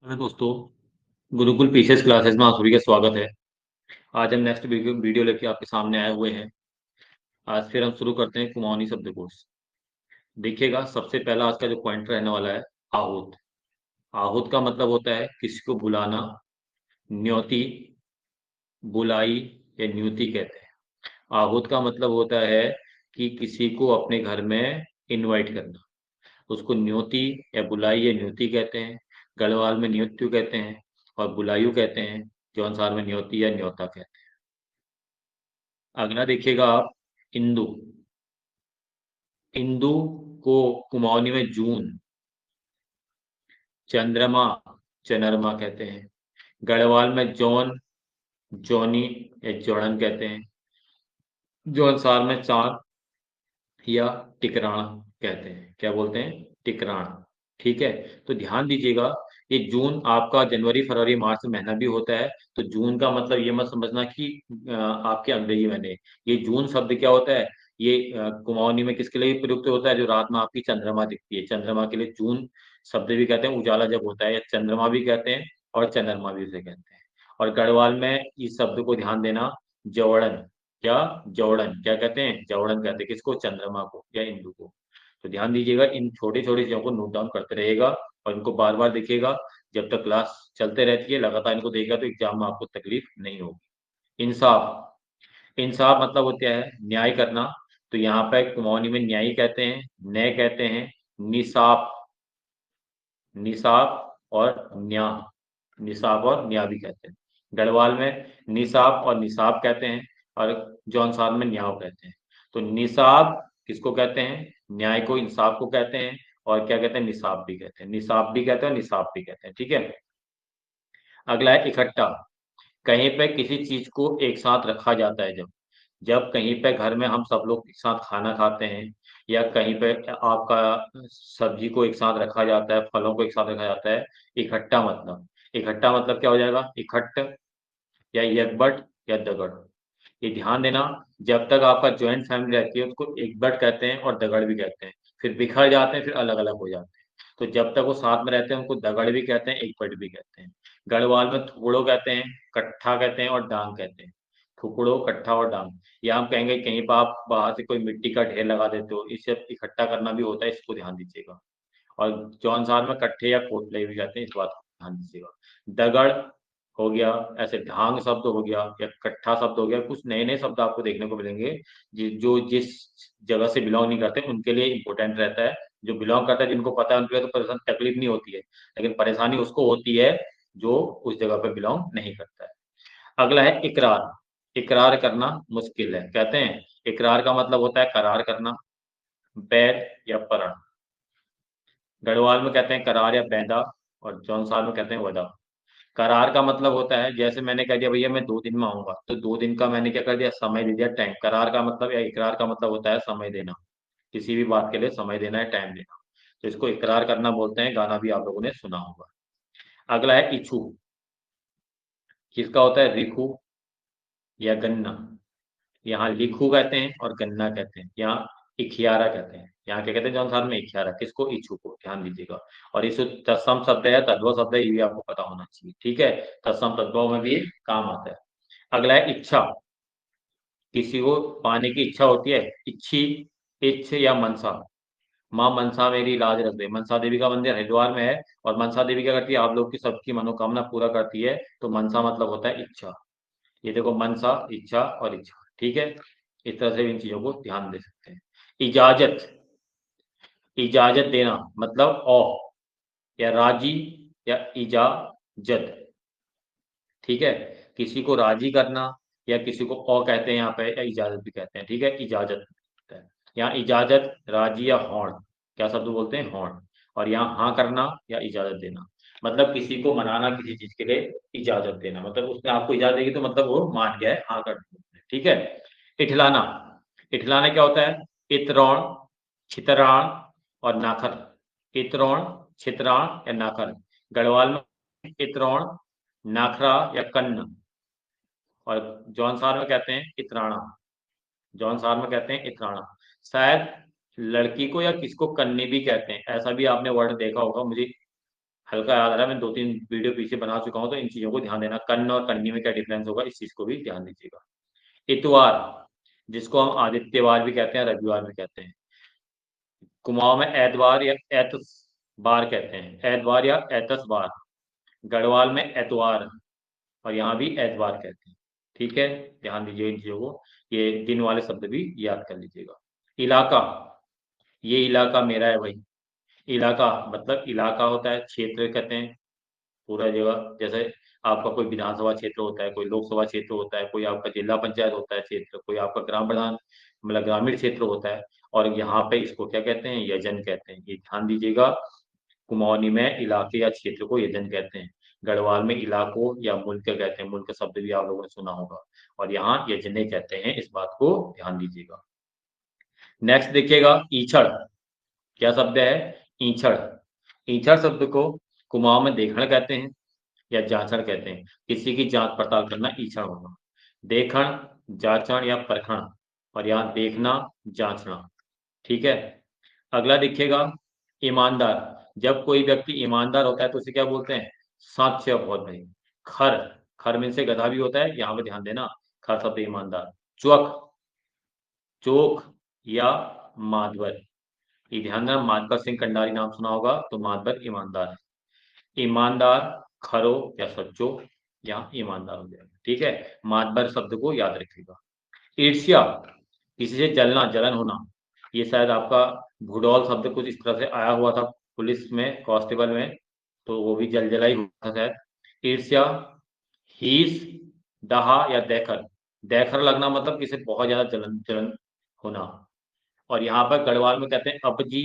Hello दोस्तों। Gurukul PCS classes में आप सभी का स्वागत है। आज हम नेक्स्ट वीडियो लेके आपके सामने आए हुए हैं। आज फिर हम शुरू करते हैं कुमाऊनी शब्दकोश। देखिएगा, सबसे पहला आज का जो पॉइंट रहने वाला है आहूत। आहूत का मतलब होता है किसी को बुलाना, न्योती, बुलाई या न्यूति कहते हैं। आहूत का मतलब होता है कि किसी को अपने घर में इनवाइट करना, उसको न्योती या बुलाई या न्योती कहते हैं। गढ़वाल में न्योत्यु कहते हैं और बुलायु कहते हैं। जौनसार में न्योती या न्योता कहते हैं। अगला देखिएगा आप, इंदु। इंदु को कुमाऊनी में जून, चंद्रमा, चनरमा कहते हैं। गढ़वाल में जौन, जौनी या जौड़न कहते हैं। जौनसार में चांद या टिकराण कहते हैं। क्या बोलते हैं? टिकराण। ठीक है। तो ध्यान दीजिएगा, ये जून आपका जनवरी फरवरी मार्च महीना भी होता है। तो जून का मतलब ये मत समझना कि आपके अंग्रेजी महीने। ये जून शब्द क्या होता है? ये कुमाऊनी में किसके लिए प्रयुक्त होता है? जो रात में आपकी चंद्रमा दिखती है, चंद्रमा के लिए जून शब्द भी कहते हैं। उजाला जब होता है, या चंद्रमा भी कहते हैं और चंद्रमा भी उसे कहते हैं। और गढ़वाल में इस शब्द को ध्यान देना, जवड़न। क्या? जौड़न। क्या कहते हैं? जौड़न कहते हैं किसको? चंद्रमा को या इंदु को। तो ध्यान दीजिएगा, इन छोटी छोटी चीजों को नोट डाउन करते रहेगा और इनको बार बार देखिएगा। जब तक क्लास चलते रहती है लगातार इनको देखिएगा तो एग्जाम में आपको तकलीफ नहीं होगी। इंसाफ। इंसाफ मतलब होता है न्याय करना। तो यहाँ पे कुमाऊनी में न्यायी कहते हैं, न्याय कहते हैं, निसाफ, निसाब और न्या, निसाब और न्या भी कहते हैं। गढ़वाल में निसाब और निसाब कहते हैं और जौनसार में न्याव कहते हैं। तो निसाब किसको कहते हैं? न्याय को, इंसाफ को कहते हैं। और क्या कहते हैं? निसाब भी कहते हैं। निसाब भी कहते हैं और निसाब भी कहते हैं। ठीक है। अगला है इकट्ठा। कहीं पे किसी चीज को एक साथ रखा जाता है। जब जब कहीं पे घर में हम सब लोग एक साथ खाना खाते हैं, या कहीं पे आपका सब्जी को एक साथ रखा जाता है, फलों को एक साथ रखा जाता है। इकट्ठा मतलब, इकट्ठा मतलब क्या हो जाएगा? इकट्ठ या यकबट या दगड़। ये ध्यान देना, जब तक आपका ज्वाइंट फैमिली रहती है उसको एकबट कहते हैं और दगड़ भी कहते हैं। फिर बिखर जाते हैं, फिर अलग अलग हो जाते हैं। तो जब तक वो साथ में रहते हैं उनको दगड़ भी कहते हैं, एकबट भी कहते हैं। गढ़वाल में थुकड़ो कहते हैं, कट्ठा कहते हैं और डांग कहते हैं। थुकड़ो, कट्ठा और डांग। या हम कहेंगे कहीं पर आप बाहर से कोई मिट्टी का ढेर लगा देते हो, इसे इकट्ठा करना भी होता है, इसको ध्यान दीजिएगा। और जौनसार में कट्ठे या कोटले भी कहते हैं, इस बात को ध्यान दीजिएगा। दगड़ हो गया, ऐसे ढांग शब्द हो गया या कट्ठा शब्द हो गया। कुछ नए नए शब्द आपको देखने को मिलेंगे जो जिस जगह से बिलोंग नहीं करते उनके लिए इंपॉर्टेंट रहता है। जो बिलोंग करता है, जिनको पता है, उनके लिए तो परेशान तकलीफ नहीं होती है, लेकिन परेशानी उसको होती है जो उस जगह पे बिलोंग नहीं करता है। अगला है इकरार। इकरार करना मुश्किल है कहते हैं। इकरार का मतलब होता है करार करना, बैद या परण। गढ़वाल में कहते हैं करार या बैदा और जौनसार में कहते हैं वदा। करार का मतलब होता है, जैसे मैंने कह दिया भैया मैं 2 दिन में आऊंगा, तो 2 दिन का मैंने क्या कर दिया? समय दे दिया, टाइम। करार का मतलब या इकरार का मतलब होता है समय देना। किसी भी बात के लिए समय देना है, टाइम देना। तो इसको इकरार करना बोलते हैं। गाना भी आप लोगों ने सुना होगा। अगला है इच्छू। किसका होता है? रिखू या गन्ना। यहाँ लिखू कहते हैं और गन्ना कहते हैं। यहाँ इखियारा कहते हैं। यहाँ क्या कहते हैं? जौनसार में इखियारा। किसको? इच्छू को। ध्यान दीजिएगा। और इस तत्सम शब्द है, तद्भव शब्द है, ये भी आपको पता होना चाहिए। ठीक है। तत्सम तद्भव में भी काम आता है। अगला है इच्छा। किसी को पाने की इच्छा होती है, इच्छी, इच्छ या मनसा। माँ मनसा मेरी लाज रख दे। मनसा देवी का मंदिर हरिद्वार में है और मनसा देवी क्या करती है? आप लोग की सबकी मनोकामना पूरा करती है। तो मनसा मतलब होता है इच्छा। ये देखो, मनसा, इच्छा और इच्छा। ठीक है। इस तरह से इन चीजों को ध्यान दे सकते हैं। इजाजत। इजाजत देना मतलब ओ, या राजी या इजाजत। ठीक है। किसी को राजी करना या किसी को ओ कहते हैं यहाँ पे, या इजाजत भी कहते हैं। ठीक है। इजाजत होता है। यहाँ इजाजत, राजी या हॉर्न। क्या शब्द बोलते हैं? हॉर्न। और यहाँ हाँ करना या इजाजत देना, मतलब किसी को मनाना, किसी चीज के लिए इजाजत देना, मतलब उसने आपको इजाजत देगी तो मतलब वो मान गया है, हाँ कर दिया। ठीक है। इठलाना। इठलाना क्या होता है? इतरौण, छितराण और नाखर। इतरौण, छितराण या नाखर। गढ़वाल में इतरौण, नाखरा या कन्न। और जौनसार में कहते हैं इतराणा। जौनसार में कहते हैं इतराणा। शायद लड़की को या किसको कन्नी भी कहते हैं, ऐसा भी आपने वर्ड देखा होगा। मुझे हल्का याद आ रहा है, मैं 2-3 वीडियो पीछे बना चुका हूँ, तो इन चीजों को ध्यान देना। कन्न और कन्नी में क्या डिफरेंस होगा, इस चीज को भी ध्यान दीजिएगा। इतवार, जिसको हम आदित्यवार भी कहते हैं, रविवार भी कहते हैं। कुमाऊं में एतवार या एतवार कहते हैं, एतवार या एतवार। गढ़वाल में एतवार, और यहाँ भी एतवार कहते हैं। ठीक है, ध्यान दीजिए इन चीजों को। ये दिन वाले शब्द भी याद कर लीजिएगा। इलाका, ये इलाका मेरा है भाई। इलाका मतलब इलाका होता है, क्षेत्र कहते हैं पूरा जगह। जैसे आपका कोई विधानसभा क्षेत्र होता है, कोई लोकसभा क्षेत्र होता है, कोई आपका जिला पंचायत होता है क्षेत्र, कोई आपका ग्राम प्रधान मतलब ग्रामीण क्षेत्र होता है। और यहाँ पे इसको क्या कहते हैं, यजन कहते हैं। ये ध्यान दीजिएगा। कुमाऊनी में इलाके या क्षेत्र को यजन कहते हैं। गढ़वाल में इलाकों या मुल्क कहते हैं, मुल्क शब्द भी आप लोगों ने सुना होगा। और यहाँ यजने कहते हैं, इस बात को ध्यान दीजिएगा। नेक्स्ट देखिएगा, ईछड़। क्या शब्द है, ईछड़। ईछड़ शब्द को कुमाऊं में देखण कहते हैं या जांचण कहते हैं। किसी की जांच पड़ताल करना ईछण होगा। देखण, जांचण या परखण, और यहाँ देखना, जांचना। ठीक है। अगला देखिएगा, ईमानदार। जब कोई व्यक्ति ईमानदार होता है तो उसे क्या बोलते हैं, साच्य बहुत भाई। खर, खर में से गधा भी होता है, यहाँ पे ध्यान देना। खर शब्द ईमानदार। चुअक, चोक या माधवर। ये ध्यान देना, माधवर सिंह कंडारी नाम सुना होगा, तो माधवर ईमानदार है। ईमानदार, खरो या सच्चो, यहाँ ईमानदार हो जाएगा। ठीक है, माधवर शब्द को याद रखिएगा। ईर्ष्या, किसी से जलना, जलन होना। ये शायद आपका भूडौल शब्द कुछ इस तरह से आया हुआ था पुलिस में, कांस्टेबल में, तो वो भी जल जला ही हुआ था शायद। ईर्ष्या, हीस, दहा या देखर। देखर लगना मतलब किसी बहुत ज्यादा जलन जलन होना। और यहाँ पर गढ़वाल में कहते हैं अपजी,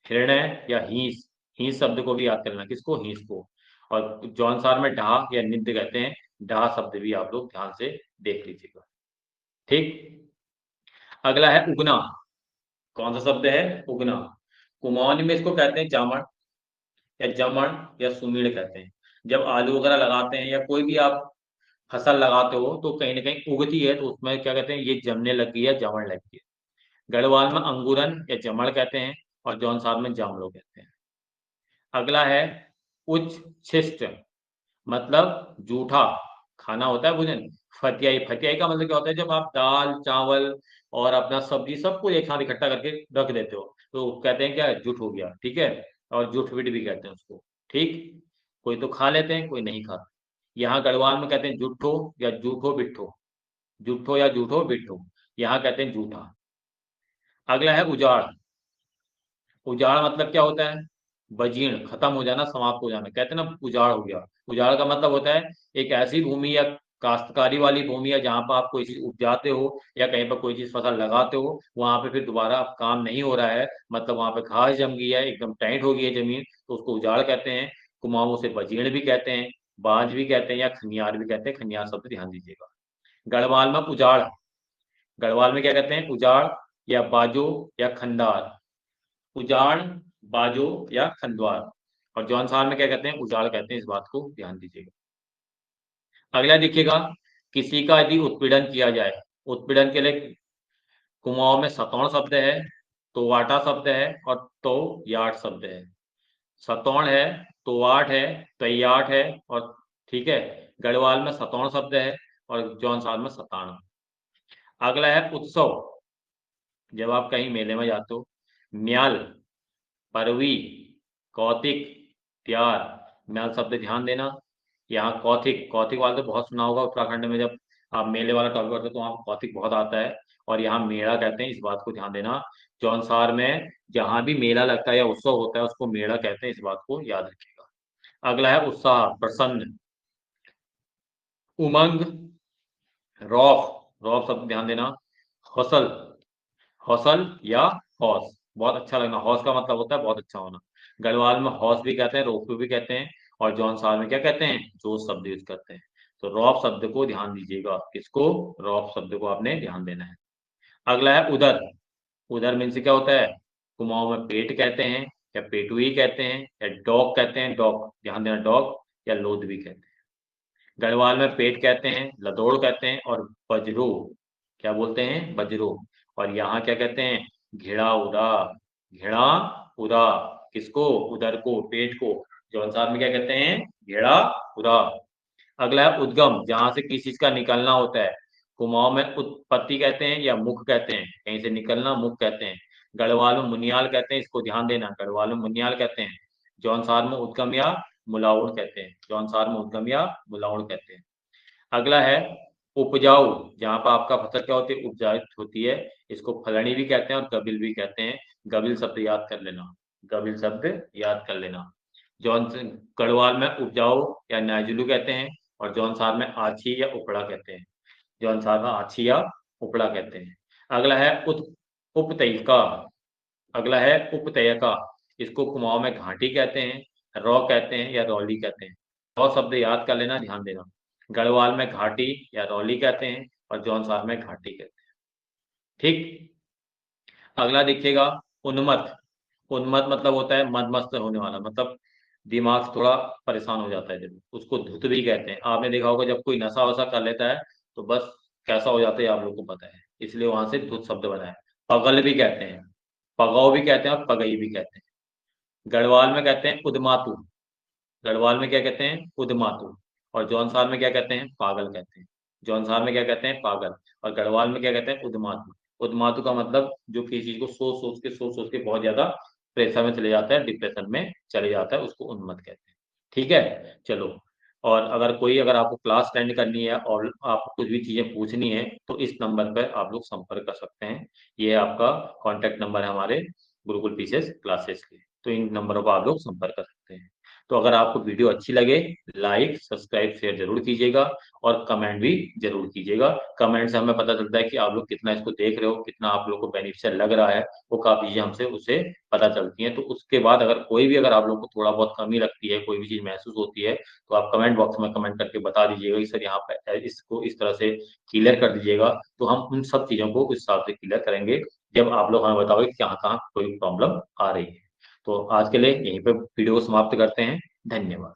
हृदय या हीस। हीस शब्द को भी याद करना, किसको, हीस को। और जौनसार में ढहा या निद्र कहते हैं। ढहा शब्द भी आप लोग ध्यान से देख लीजिएगा। ठीक। अगला है उगना। कौन सा शब्द है, उगना। कुमाऊनी में इसको कहते हैं जामन या जमन या सुमीड़ कहते हैं। जब आलू वगैरह लगाते हैं या कोई भी आप फसल लगाते हो तो कहीं ना कहीं उगती है, तो उसमें क्या कहते हैं, ये जमने लगी है, जमण लगी है। गढ़वाल में अंगूरन या जमण कहते हैं, और जौनसार में जामलो कहते हैं। अगला है उच्छिष्ट, मतलब जूठा खाना होता है, भोजन। फतियाई, फतियाई का मतलब क्या होता है, जब आप दाल चावल और अपना सब्जी सबको एक साथ इकट्ठा करके रख देते हो, तो कहते हैं क्या, जुट हो गया। ठीक है, और जुठविट भी कहते हैं उसको। ठीक, कोई तो खा लेते हैं, कोई नहीं खाता। यहाँ गढ़वाल में कहते हैं जुट्ठो या जूठो बिट्ठो। जुट्ठो या जूठो बिट्ठो, यहाँ कहते हैं जूठा। अगला है उजाड़। उजाड़ मतलब क्या होता है, बजीर्ण, खत्म हो जाना, समाप्त हो जाना। कहते हैं ना उजाड़ हो गया। उजाड़ का मतलब होता है एक ऐसी भूमि या काश्तकारी वाली भूमि है जहां पर आप कोई चीज उपजाते हो या कहीं पर कोई चीज फसल लगाते हो, वहां पे फिर दोबारा अब काम नहीं हो रहा है, मतलब वहां पे घास जम गई है, एकदम टाइट हो गई है जमीन, तो उसको उजाड़ कहते हैं। कुमाऊं से बजीर्ण भी कहते हैं, बांझ भी कहते हैं, या खनियार भी कहते हैं। खनियार शब्द ध्यान दीजिएगा। गढ़वाल में उजाड़, गढ़वाल में क्या कहते हैं, उजाड़ या बाजो या खंडार। उजाड़, बाजो या खंडवार। और जौनसार में क्या कहते हैं, उजाड़ कहते हैं, इस बात को ध्यान दीजिएगा। अगला देखिएगा, किसी का यदि उत्पीड़न किया जाए। उत्पीड़न के लिए कुमाऊं में सतौण शब्द है, तोवाटा शब्द है, और तो याट शब्द है। सतौण है, तोवाट है, तैयाट है, और ठीक है, गढ़वाल में सतौण शब्द है, और जौनसार में सताण। अगला है उत्सव। जब आप कहीं मेले में जाते हो, म्याल, परवी, कौतिक, प्यार। म्याल शब्द ध्यान देना। यहाँ कौतिक, कौतिक वाले तो बहुत सुना होगा उत्तराखंड में, जब आप मेले वाला टॉपिक करते हो तो वहाँ कौतिक बहुत आता है। और यहाँ मेला कहते हैं, इस बात को ध्यान देना। जौनसार में जहां भी मेला लगता है या उत्सव होता है उसको मेला कहते हैं, इस बात को याद रखिएगा। अगला है उत्साह, प्रसन्न, उमंग, रौफ। रौफ शब्द ध्यान देना। हौसल, हौसल या हौस, बहुत अच्छा लगना। हौस का मतलब होता है बहुत अच्छा होना। गढ़वाल में हौस भी कहते हैं, रोफ भी कहते हैं, और जौनसार में क्या कहते हैं, जोश शब्द यूज करते हैं। तो रौफ शब्द को ध्यान दीजिएगा, किसको, रौफ शब्द को आपने ध्यान देना है। अगला है उदर। उदर मीन से क्या होता है, कुमाऊं में पेट कहते हैं, या पेटुई कहते हैं, या डॉग कहते हैं, डॉग ध्यान देना, डॉग या लोद भी कहते हैं। गढ़वाल में पेट कहते हैं, लदोड़ कहते हैं, और बजरो, क्या बोलते हैं, बजरो। और यहाँ क्या कहते हैं, घेड़ा उदा, घेड़ा उदा, किसको, उदर को, पेट को। जौनसार में क्या कहते हैं, घेड़ा पूरा। अगला है उद्गम, जहां से किसी चीज का निकलना होता है। कुमाऊं में उत्पत्ति कहते हैं या मुख कहते हैं, कहीं से निकलना मुख कहते हैं। गढ़वाल में मुनियाल कहते हैं, इसको ध्यान देना, गढ़वाल में मुनियाल कहते हैं। जौनसार में उद्गम या मुलाउड़ कहते हैं, जौनसार में उद्गम या मुलाउड़ कहते हैं। अगला है उपजाऊ, जहां पर आपका फसल क्या होती है, उपजाऊ होती है। इसको फलनी भी कहते हैं और गबिल भी कहते हैं। गबिल शब्द याद कर लेना, गबिल शब्द याद कर लेना। जौन गढ़वाल में उपजाऊ या नाजुलू कहते हैं, और जौनसार में आछी या उपड़ा कहते हैं, जौनसार में आछी या उपड़ा कहते हैं। अगला है उपतयिका, अगला है उपतयका, इसको कुमाऊं में घाटी कहते हैं, रौ कहते हैं या रौली कहते हैं। रौ शब्द याद कर लेना, ध्यान देना। गढ़वाल में घाटी या रौली कहते हैं और जौनसार में घाटी कहते हैं। ठीक। अगला देखिएगा उन्मत्त। उन्मत्त मतलब होता है मदमस्त होने वाला, मतलब दिमाग थोड़ा परेशान हो जाता है जब, उसको धुत भी कहते हैं। आपने देखा होगा जब कोई नशा वशा कर लेता है तो बस कैसा हो जाता है आप लोग को पता है, इसलिए वहां से धुत शब्द बना है। पगल भी कहते हैं, पगाव भी कहते हैं और पगई भी कहते हैं। गढ़वाल में कहते हैं उदमातु, गढ़वाल में क्या कहते हैं, उदमातु। और जौनसार में क्या कहते हैं, पागल कहते हैं। जौनसार में क्या कहते हैं, पागल। और गढ़वाल में क्या कहते हैं, उदमातु। उदमातु का मतलब जो किसी चीज को सोच सोच के बहुत ज्यादा प्रेशर में चले जाता है, डिप्रेशन में चले जाता है, उसको उन्मत्त कहते हैं। ठीक है, चलो। और अगर आपको क्लास अटेंड करनी है और आपको कुछ भी चीजें पूछनी है तो इस नंबर पर आप लोग संपर्क कर सकते हैं। ये आपका कॉन्टेक्ट नंबर है हमारे गुरुकुल पीसीएस क्लासेस के, तो इन नंबरों पर आप लोग संपर्क कर सकते हैं। तो अगर आपको वीडियो अच्छी लगे, लाइक सब्सक्राइब शेयर जरूर कीजिएगा और कमेंट भी जरूर कीजिएगा। कमेंट से हमें पता चलता है कि आप लोग कितना इसको देख रहे हो, कितना आप लोग को बेनिफिशियल लग रहा है, वो काफी चीजें हमसे उसे पता चलती हैं। तो उसके बाद अगर आप लोग को थोड़ा बहुत कमी लगती है, कोई भी चीज महसूस होती है, तो आप कमेंट बॉक्स में कमेंट करके बता दीजिएगा कि सर यहाँ पे इसको इस तरह से क्लियर कर दीजिएगा। तो हम उन सब चीजों को उस हिसाब से क्लियर करेंगे जब आप लोग हमें बताओगे कि कहाँ कहाँ कोई प्रॉब्लम आ रही है। तो आज के लिए यहीं पे वीडियो को समाप्त करते हैं। धन्यवाद।